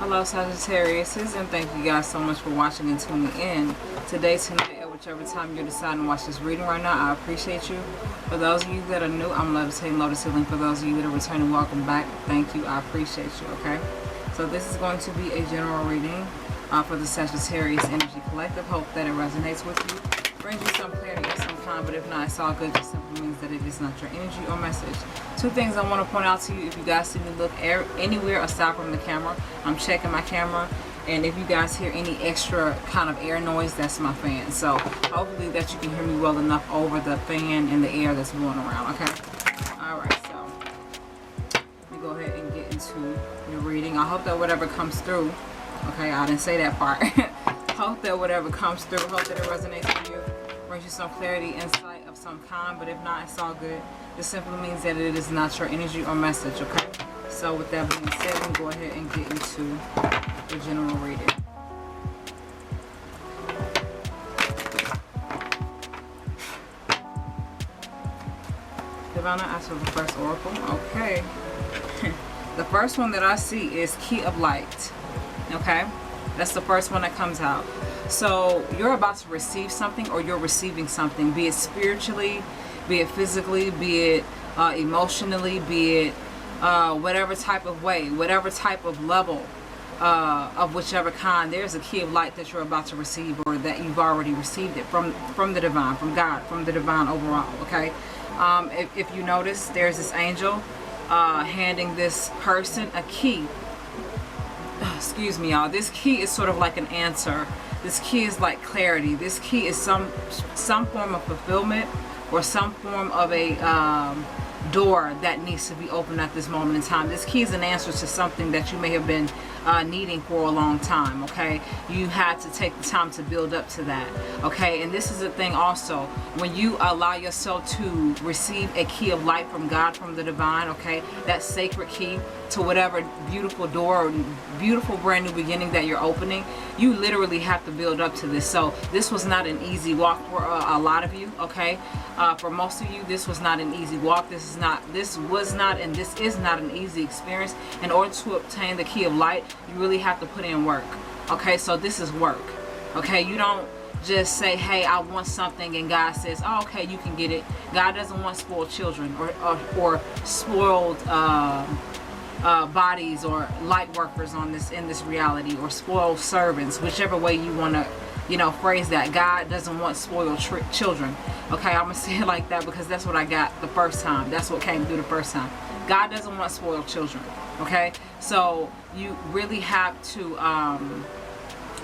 Hello Sagittarius, and thank you guys so much for watching and tuning in today, tonight, at whichever time you're deciding to watch this reading right now. I appreciate you. For those of you that are new, I'm levitating, lotus healing. For those of you that are returning, welcome back. Thank you. I appreciate you. Okay, so this is going to be a general reading for the Sagittarius Energy Collective. Hope that it resonates with you, brings you some clarity of some kind, but if not, it's all good. Just simply means that it is not your energy or message. Two things I want to point out to you. If you guys see me look anywhere aside from the camera, I'm checking my camera, and if you guys hear any extra kind of air noise, that's my fan. So hopefully that you can hear me well enough over the fan and the air that's blowing around. Okay, all right, so let me go ahead and get into your reading. I hope that whatever comes through, okay, I didn't say that part. Hope that whatever comes through, hope that it resonates with you, brings you some clarity, insight of some kind, but if not, it's all good. This simply means that it is not your energy or message, okay? So with that being said, we'll go ahead and get into the general reading. Divine, I ask for the first oracle. Okay. The first one that I see is Key of Light. Okay? That's the first one that comes out. So you're about to receive something, or you're receiving something, be it spiritually, be it physically, be it emotionally, be it whatever type of way, whatever type of level of whichever kind. There's a key of light that you're about to receive, or that you've already received it from the divine, from God, from the divine overall. Okay, if you notice, there's this angel handing this person a key. Excuse me, y'all. This key is sort of like an answer. This key is like clarity. This key is some form of fulfillment, or some form of a door that needs to be opened at this moment in time. This key is an answer to something that you may have been needing for a long time. Okay, you had to take the time to build up to that. Okay, and this is the thing also, when you allow yourself to receive a key of light from God, from the divine, okay, that sacred key to whatever beautiful door or beautiful brand new beginning that you're opening, you literally have to build up to this. So this was not an easy walk for a lot of you. Okay, for most of you, this was not an easy walk. This is not an easy experience. In order to obtain the key of light, you really have to put in work. Okay, so this is work. Okay, you don't just say, hey, I want something, and God says, oh, okay, you can get it. God doesn't want spoiled children, or spoiled bodies, or light workers in this reality, or spoiled servants, whichever way you want to phrase that. God doesn't want spoiled children. Okay, I'm gonna say it like that because that's what I got the first time. That's what came through the first time. God doesn't want spoiled children. Okay, so you really have to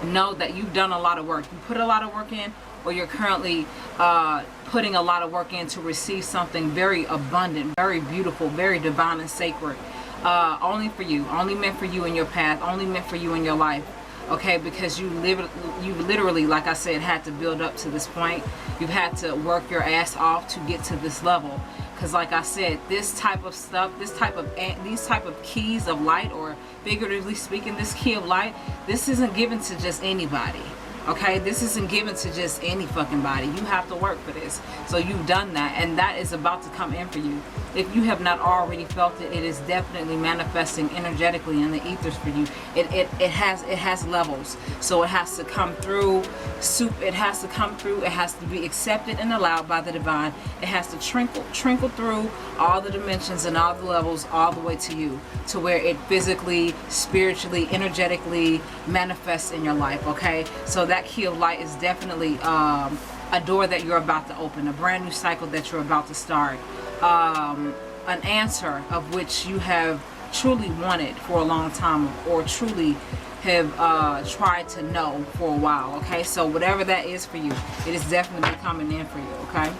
know that you've done a lot of work. You put a lot of work in, or you're currently putting a lot of work in to receive something very abundant, very beautiful, very divine and sacred, only for you, only meant for you in your path, only meant for you in your life. Okay, because you literally, like I said, had to build up to this point. You've had to work your ass off to get to this level. Because like I said, this type of stuff, these type of keys of light, or figuratively speaking, this key of light, this isn't given to just anybody. Okay, this isn't given to just any fucking body. You have to work for this. So you've done that, and that is about to come in for you. If you have not already felt it, it is definitely manifesting energetically in the ethers for you. It has levels. So it has to come through. It has to come through. It has to be accepted and allowed by the divine. It has to trickle through all the dimensions and all the levels, all the way to you, to where it physically, spiritually, energetically manifests in your life. Okay, so that key of light is definitely a door that you're about to open, a brand new cycle that you're about to start, an answer of which you have truly wanted for a long time, or truly have tried to know for a while. Okay, so whatever that is for you, it is definitely coming in for you. Okay,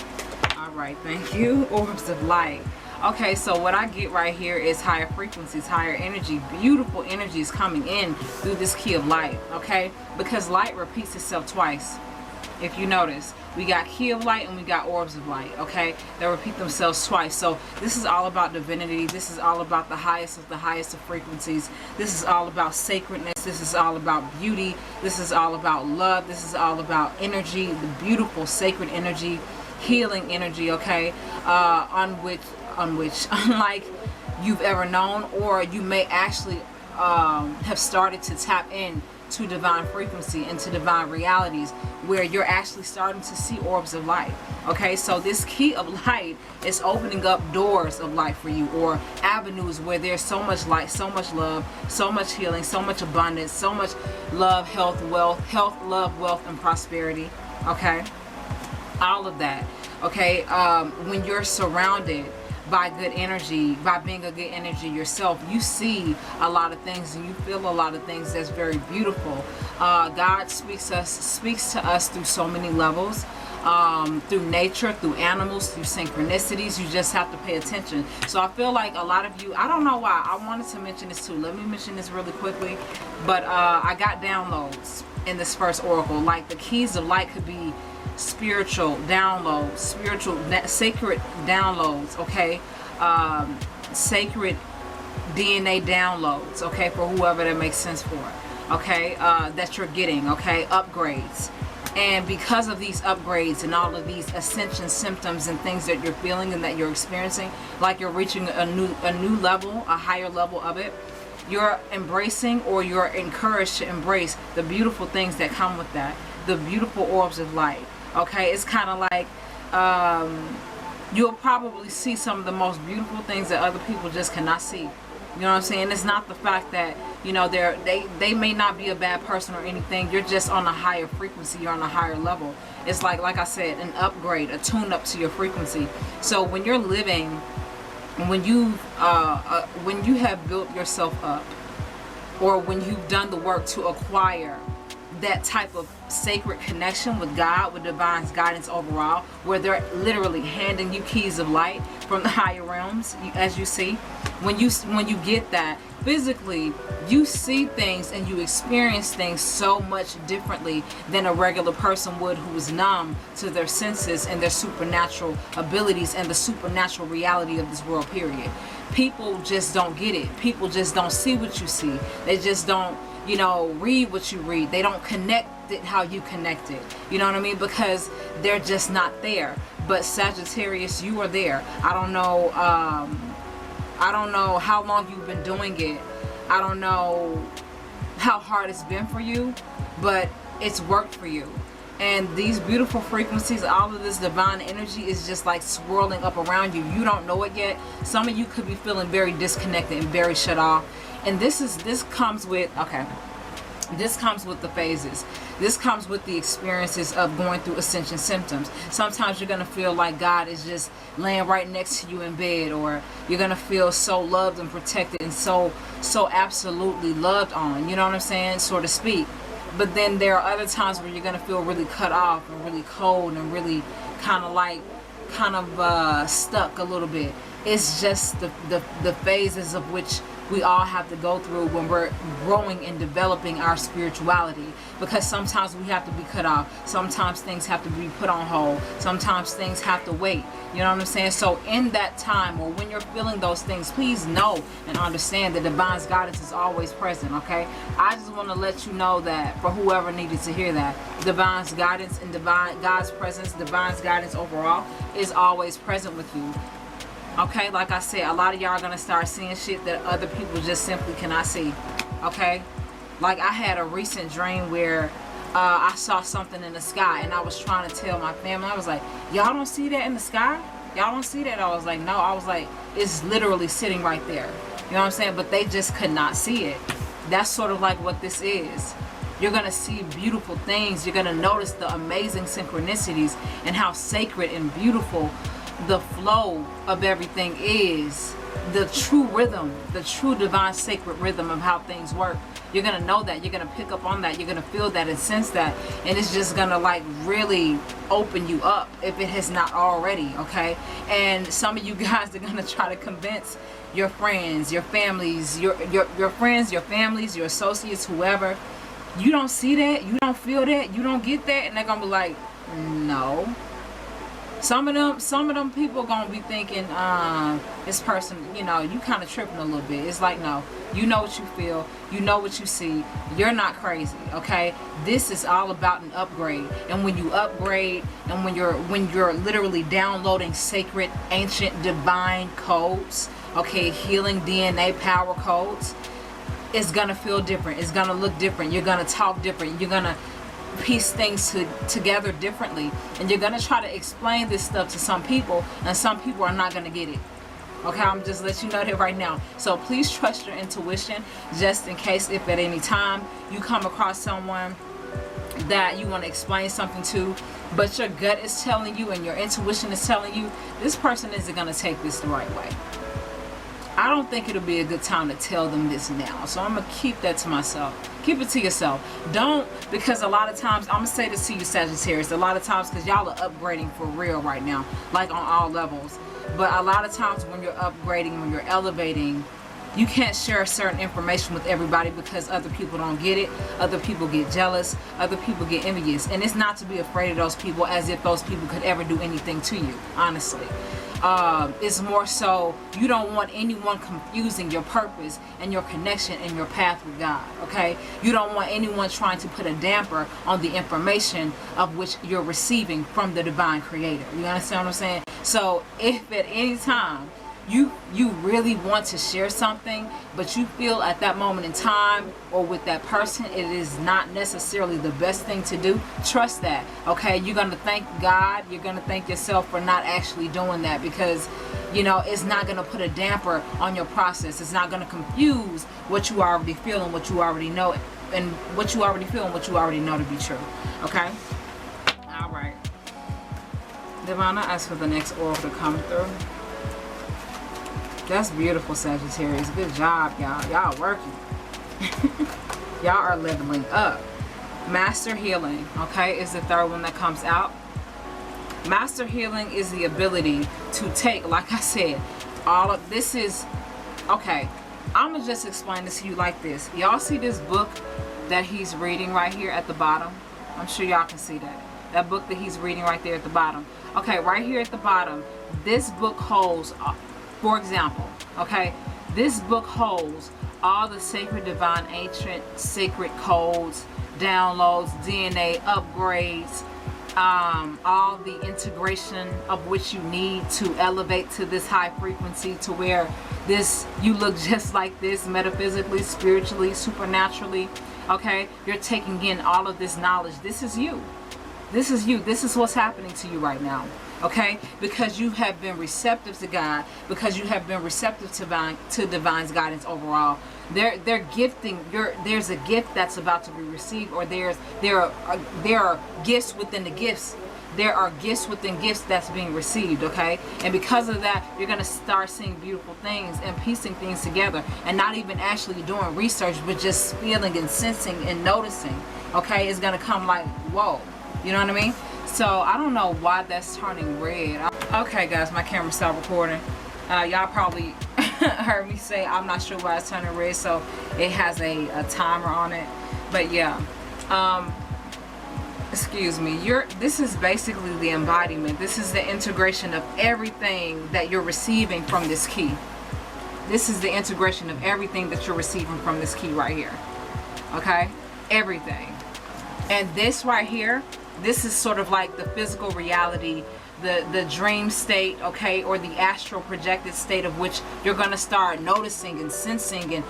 all right, thank you. Orbs of light. Okay, so what I get right here is higher frequencies, higher energy, beautiful energies coming in through this key of light. Okay, because light repeats itself twice. If you notice, we got key of light and we got orbs of light. Okay, they repeat themselves twice. So this is all about divinity. This is all about the highest of frequencies. This is all about sacredness. This is all about beauty. This is all about love. This is all about energy, the beautiful sacred energy, healing energy. Okay, unlike you've ever known, or you may actually have started to tap in to divine frequency and to divine realities, where you're actually starting to see orbs of light. Okay, so this key of light is opening up doors of light for you, or avenues where there's so much light, so much love, so much healing, so much abundance, so much love, health, love, wealth, and prosperity. Okay, all of that. Okay, when you're surrounded by good energy, by being a good energy yourself, you see a lot of things and you feel a lot of things that's very beautiful. God speaks to us through so many levels, through nature, through animals, through synchronicities. You just have to pay attention. So I feel like a lot of you, I don't know why, I wanted to mention this too. Let me mention this really quickly. But I got downloads in this first oracle. Like the keys of light could be spiritual downloads, sacred downloads, okay, sacred DNA downloads, okay, for whoever that makes sense for, okay, that you're getting, okay, upgrades. And because of these upgrades and all of these ascension symptoms and things that you're feeling and that you're experiencing, like you're reaching a new level, a higher level of it, you're embracing, or you're encouraged to embrace the beautiful things that come with that, the beautiful orbs of light. Okay, it's kind of like you'll probably see some of the most beautiful things that other people just cannot see. You know what I'm saying? It's not the fact that, you know, they may not be a bad person or anything. You're just on a higher frequency. You're on a higher level. It's like I said, an upgrade, a tune up to your frequency. So when you're living, when you have built yourself up, or when you've done the work to acquire that type of sacred connection with God, with divine guidance overall, where they're literally handing you keys of light from the higher realms, as you see, when you get that physically, you see things and you experience things so much differently than a regular person would, who is numb to their senses and their supernatural abilities and the supernatural reality of this world, period. People just don't get it. People just don't see what you see. They just don't, you know, read what you read. They don't connect it how you connect it. You know what I mean? Because they're just not there. But Sagittarius, you are there. I don't know how long you've been doing it. I don't know how hard it's been for you, but it's worked for you. And these beautiful frequencies, all of this divine energy is just like swirling up around you. You don't know it yet. Some of you could be feeling very disconnected and very shut off. And this comes with, okay, this comes with the phases. This comes with the experiences of going through ascension symptoms. Sometimes you're going to feel like God is just laying right next to you in bed, or you're going to feel so loved and protected and so absolutely loved on, you know what I'm saying, so to speak. But then there are other times where you're going to feel really cut off and really cold and really kind of stuck a little bit. It's just the phases of which we all have to go through when we're growing and developing our spirituality, because sometimes we have to be cut off, sometimes things have to be put on hold, sometimes things have to wait, you know what I'm saying? So in that time, or when you're feeling those things, please know and understand that divine's guidance is always present. Okay, I just want to let you know that, for whoever needed to hear that, divine's guidance and God's presence, divine's guidance overall is always present with you. Okay, like I said, a lot of y'all are going to start seeing shit that other people just simply cannot see. Okay, like I had a recent dream where I saw something in the sky, and I was trying to tell my family, I was like, y'all don't see that in the sky? Y'all don't see that? I was like, no. I was like, it's literally sitting right there. You know what I'm saying? But they just could not see it. That's sort of like what this is. You're going to see beautiful things. You're going to notice the amazing synchronicities and how sacred and beautiful the flow of everything is, the true rhythm, the true divine sacred rhythm of how things work. You're gonna know that, you're gonna pick up on that, you're gonna feel that and sense that, and it's just gonna like really open you up if it has not already. Okay, and some of you guys are gonna try to convince your friends, your families, your friends, your families, your associates, whoever, you don't see that, you don't feel that, you don't get that, and they're gonna be like, no. Some of them people gonna be thinking, this person, you know, you kind of tripping a little bit. It's like, no, you know what you feel, you know what you see, you're not crazy. Okay, this is all about an upgrade. And when you upgrade, and when you're literally downloading sacred, ancient, divine codes, okay, healing DNA power codes, it's gonna feel different. It's gonna look different. You're gonna talk different. You're gonna piece things together differently, and you're gonna try to explain this stuff to some people, and some people are not gonna get it. Okay, I'm just let you know that right now. So please trust your intuition, just in case if at any time you come across someone that you want to explain something to, but your gut is telling you and your intuition is telling you this person isn't going to take this the right way. I don't think it'll be a good time to tell them this now. So I'm going to keep that to myself. Keep it to yourself. Don't, because a lot of times, I'm going to say this to you, Sagittarius, a lot of times, because y'all are upgrading for real right now, like on all levels. But a lot of times when you're upgrading, when you're elevating, you can't share certain information with everybody because other people don't get it. Other people get jealous. Other people get envious. And it's not to be afraid of those people as if those people could ever do anything to you, honestly. It's more so you don't want anyone confusing your purpose and your connection and your path with God, okay? You don't want anyone trying to put a damper on the information of which you're receiving from the divine creator. You understand what I'm saying? So if at any time you really want to share something, but you feel at that moment in time or with that person it is not necessarily the best thing to do, trust that, okay? You're going to thank God, you're going to thank yourself for not actually doing that, because you know it's not going to put a damper on your process. It's not going to confuse what you already feel and what you already know, and what you already feel and what you already know to be true, okay? All right, Divine, I ask for the next oracle to come through. That's beautiful, Sagittarius. Good job, y'all. Y'all working. Y'all are leveling up. Master healing, okay, is the third one that comes out. Master healing is the ability to take, like I said, all of this is, okay, I'm going to just explain this to you like this. Y'all see this book that he's reading right here at the bottom? I'm sure y'all can see that. That book that he's reading right there at the bottom. Okay, right here at the bottom, this book holds... For example, okay, this book holds all the sacred, divine, ancient, sacred codes, downloads, DNA, upgrades, all the integration of which you need to elevate to this high frequency, to where you look just like this, metaphysically, spiritually, supernaturally, okay? You're taking in all of this knowledge. This is you. This is you. This is what's happening to you right now. Okay, because you have been receptive to God, because you have been receptive to divine's guidance overall. They're gifting. There's a gift that's about to be received, or there are gifts within the gifts. There are gifts within gifts that's being received. Okay, and because of that, you're gonna start seeing beautiful things and piecing things together, and not even actually doing research, but just feeling and sensing and noticing. Okay, it's gonna come like, whoa, you know what I mean? So I don't know why that's turning red. Okay guys, my camera stopped recording. Y'all probably heard me say I'm not sure why it's turning red, so it has a timer on it. But yeah, excuse me, this is basically the embodiment. This is the integration of everything that you're receiving from this key. This is the integration of everything that you're receiving from this key right here. Okay, everything. And this right here, this is sort of like the physical reality, the dream state, okay, or the astral projected state of which you're going to start noticing and sensing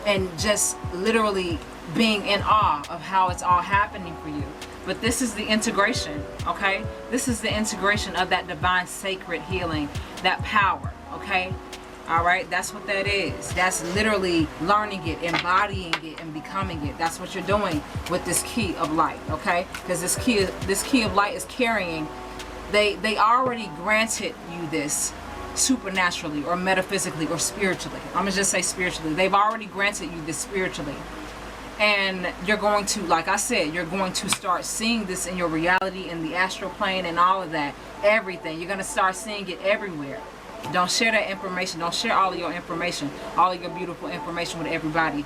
and just literally being in awe of how it's all happening for you. But this is the integration, okay? This is the integration of that divine sacred healing, that power, okay? All right, that's what that is. That's literally learning it, embodying it, and becoming it. That's what you're doing with this key of light, okay? Because this key of light is carrying. They already granted you this supernaturally or metaphysically or spiritually. I'm gonna just say spiritually. They've already granted you this spiritually, and you're going to, like I said, you're going to start seeing this in your reality, in the astral plane, and all of that, everything. You're gonna start seeing it everywhere. Don't share that information. Don't share all of your information, all of your beautiful information with everybody.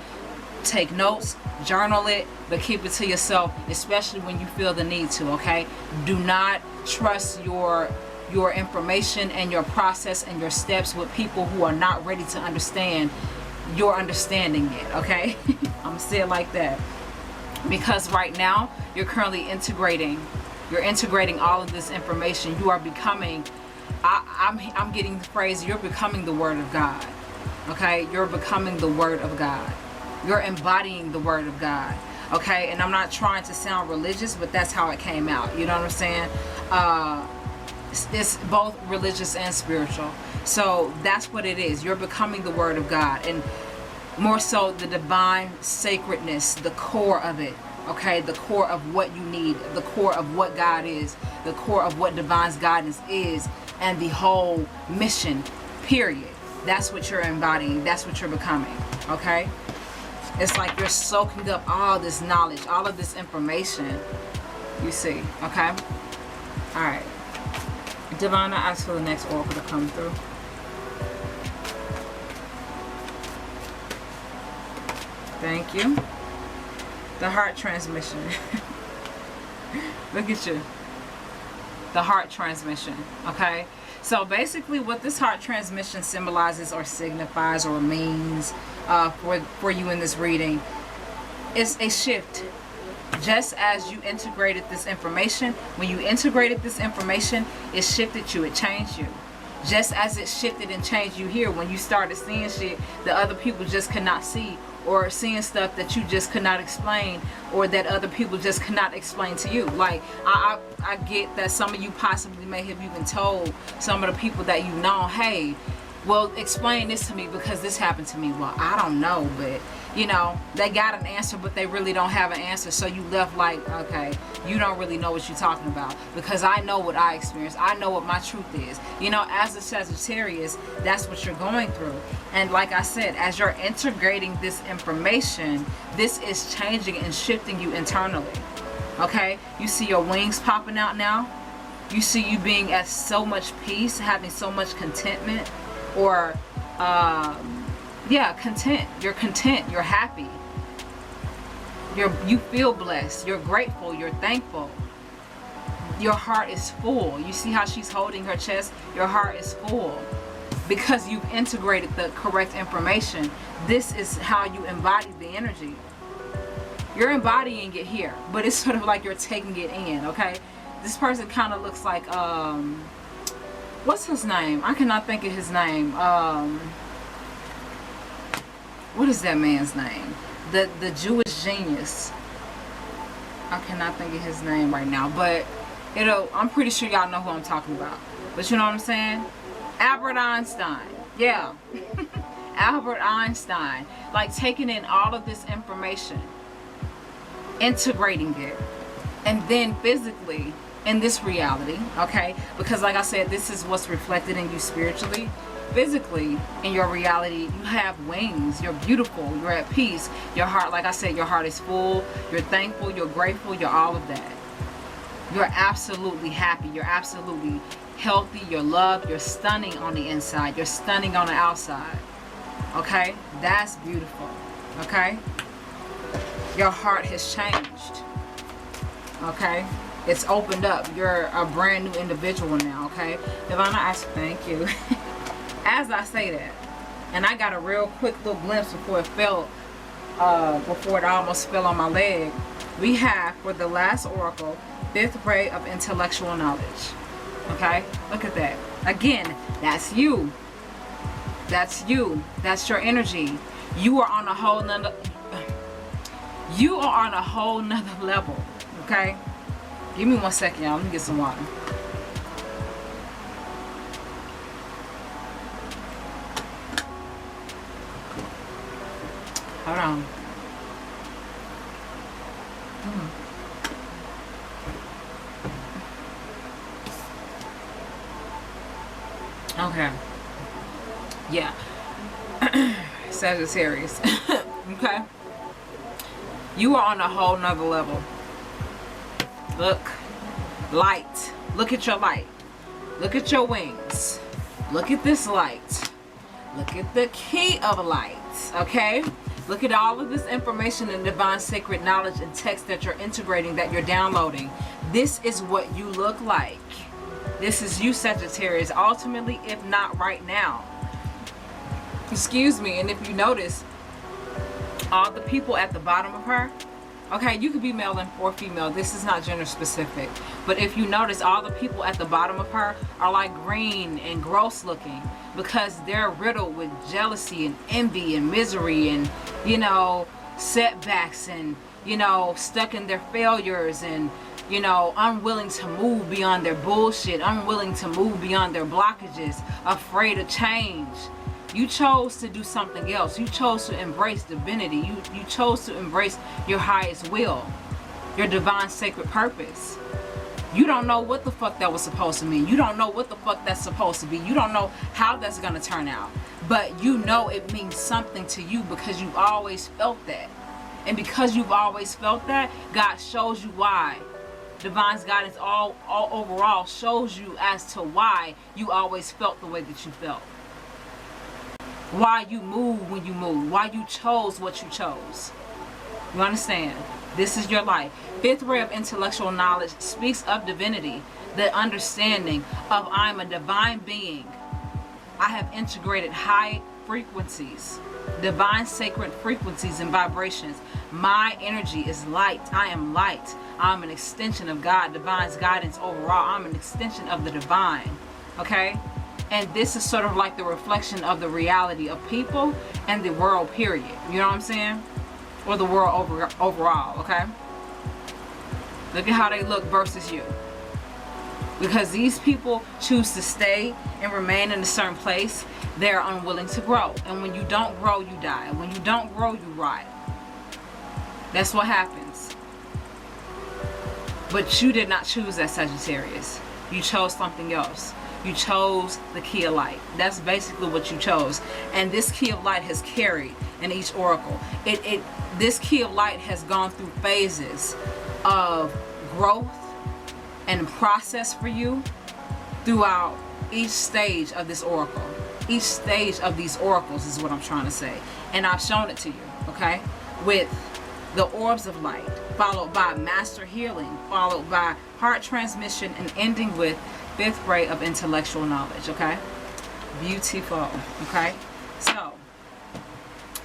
Take notes, journal it, but keep it to yourself, especially when you feel the need to, okay? Do not trust your information and your process and your steps with people who are not ready to understand your understanding yet, okay? I'm gonna say it like that. Because right now, you're currently integrating all of this information. You are becoming, I'm getting the phrase, you're becoming the Word of God. Okay, you're becoming the Word of God. You're embodying the word of God. Okay, and I'm not trying to sound religious, but that's how it came out. You know what I'm saying? It's both religious and spiritual. So that's what it is. You're becoming the word of God, and more so the divine sacredness, the core of it. Okay, the core of what you need, the core of what God is, the core of what divine guidance is, and the whole mission, period. That's what you're embodying. That's what you're becoming. Okay? It's like you're soaking up all this knowledge, all of this information. You see, okay? All right. Divine, I ask for the next oracle to come through. Thank you. The heart transmission. Look at you. The heart transmission, okay? So basically what this heart transmission symbolizes or signifies or means for you in this reading is a shift. Just as you integrated this information, when you integrated this information, it shifted you, it changed you. Just as it shifted and changed you here when you started seeing shit that other people just could not see, or seeing stuff that you just could not explain, or that other people just could not explain to you. Like, I get that some of you possibly may have even told some of the people that you know, hey, well, explain this to me because this happened to me. Well, I don't know, but you know, they got an answer, but they really don't have an answer. So you left like, okay, you don't really know what you're talking about, because I know what I experienced. I know what my truth is. You know, as a Sagittarius, that's what you're going through. And like I said, as you're integrating this information, this is changing and shifting you internally. Okay? You see your wings popping out now. You see you being at so much peace, having so much contentment, or yeah, content. You're content. You're happy. You feel blessed. You're grateful. You're thankful. Your heart is full. You see how she's holding her chest? Your heart is full because you've integrated the correct information. This is how you embody the energy. You're embodying it here, but it's sort of like you're taking it in, okay? This person kind of looks like, what's his name? I cannot think of his name. What is that man's name? The Jewish genius. I cannot think of his name right now, but I'm pretty sure y'all know who I'm talking about. But you know what I'm saying? Albert Einstein. Yeah. Albert Einstein. Like taking in all of this information, integrating it, and then physically in this reality, okay? Because like I said, this is what's reflected in you spiritually. Physically, in your reality, you have wings. You're beautiful. You're at peace. Your heart, like I said, your heart is full. You're thankful. You're grateful. You're all of that. You're absolutely happy. You're absolutely healthy. You're loved. You're stunning on the inside. You're stunning on the outside. Okay? That's beautiful. Okay? Your heart has changed. Okay? It's opened up. You're a brand new individual now. Okay? Ivana, I thank you. As I say that, and I got a real quick little glimpse before it almost fell on my leg, we have for the last oracle, 5th ray of intellectual knowledge. Okay, look at that. Again, that's you. That's you. That's your energy. You are on a whole nother. You are on a whole nother level. Okay, give me 1 second, y'all. Let me get some water. Hold on. Okay. Yeah. Sagittarius. Okay. You are on a whole nother level. Look. Light. Look at your light. Look at your wings. Look at this light. Look at the key of light. Okay? Look at all of this information and divine sacred knowledge and text that you're integrating, that you're downloading. This is what you look like. This is you, Sagittarius, ultimately, if not right now. Excuse me. And if you notice, all the people at the bottom of her, Okay, you could be male or female. This is not gender specific. But if you notice, all the people at the bottom of her are like green and gross looking because they're riddled with jealousy and envy and misery and, you know, setbacks and, you know, stuck in their failures and, you know, unwilling to move beyond their bullshit, unwilling to move beyond their blockages, afraid of change. You chose to do something else. You chose to embrace divinity. You chose to embrace your highest will, your divine sacred purpose. You don't know what the fuck that was supposed to mean. You don't know what the fuck that's supposed to be. You don't know how that's going to turn out. But you know it means something to you because you've always felt that. And because you've always felt that, God shows you why. Divine's guidance all overall shows you as to why you always felt the way that you felt. Why you move when you move. Why you chose what you chose. You understand? This is your life. Fifth ray of intellectual knowledge speaks of divinity. The understanding of I'm a divine being. I have integrated high frequencies. Divine sacred frequencies and vibrations. My energy is light. I am light. I'm an extension of God. Divine's guidance overall. I'm an extension of the divine. Okay? And this is sort of like the reflection of the reality of people and the world, period. You know what I'm saying? Or the world overall, okay? Look at how they look versus you. Because these people choose to stay and remain in a certain place, they're unwilling to grow. And when you don't grow, you die. When you don't grow, you rot. That's what happens. But you did not choose that, Sagittarius. You chose something else. You chose the key of light. That's basically what you chose. And this key of light has carried in each oracle. This key of light has gone through phases of growth and process for you throughout each stage of this oracle. Each stage of these oracles is what I'm trying to say. And I've shown it to you, okay? With the orbs of light, followed by master healing, followed by heart transmission, and ending with fifth ray of intellectual knowledge, okay? Beautiful, okay? So,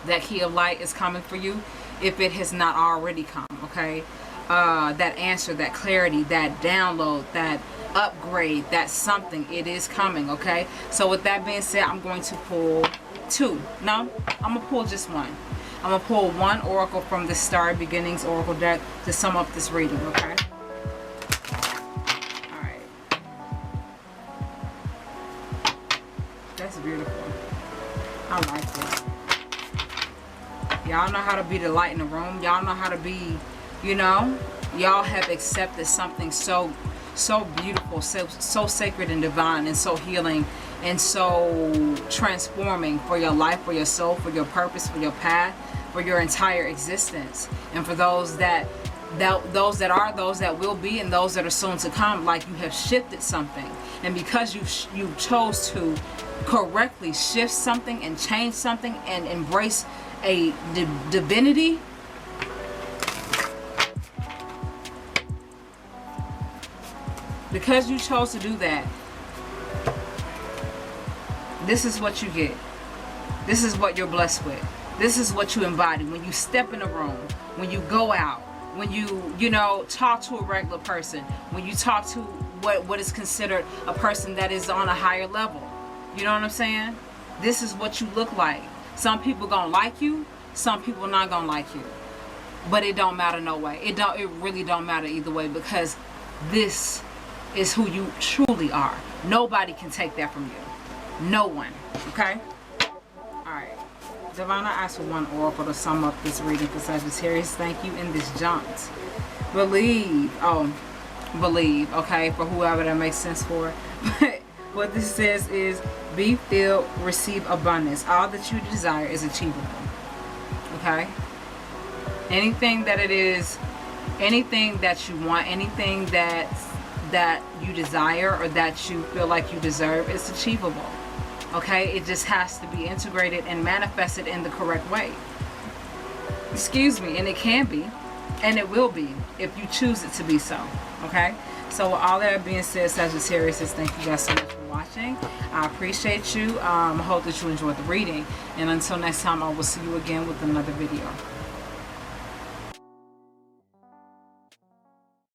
that key of light is coming for you if it has not already come, okay? That answer, that clarity, that download, that upgrade, that something, it is coming, okay? So with that being said, I'm going to pull two. No, I'm going to pull just one. I'm going to pull one oracle from the Starry Beginnings Oracle deck to sum up this reading, okay? That's beautiful. I like this. Y'all know how to be the light in the room. Y'all know how to be, you know, y'all have accepted something so beautiful, so sacred and divine and so healing and so transforming for your life, for your soul, for your purpose, for your path, for your entire existence. And for those that are, those that will be, and those that are soon to come, like you have shifted something. And because you chose to correctly shift something and change something and embrace a divinity, because you chose to do that, this is what you get. This is what you're blessed with. This is what you embody when you step in a room, when you go out, when you know, talk to a regular person, when you talk to what is considered a person that is on a higher level. You know what I'm saying? This is what you look like. Some people gonna like you, some people not gonna like you. But it don't matter no way. It really don't matter either way, because this is who you truly are. Nobody can take that from you. No one. Okay? Alright. Divine, I asked for one oracle to sum up this reading for Sagittarius. Thank you in this jaunt. Believe. Oh, believe. Okay, for whoever that makes sense for. But what this says is, be filled, receive abundance. All that you desire is achievable. Okay? Anything that it is, anything that you want, anything that you desire or that you feel like you deserve, is achievable. Okay? It just has to be integrated and manifested in the correct way. Excuse me. And it can be, and it will be, if you choose it to be so. Okay? So with all that being said, Sagittarius, thank you guys so much for watching. I appreciate you. I hope that you enjoyed the reading. And until next time, I will see you again with another video.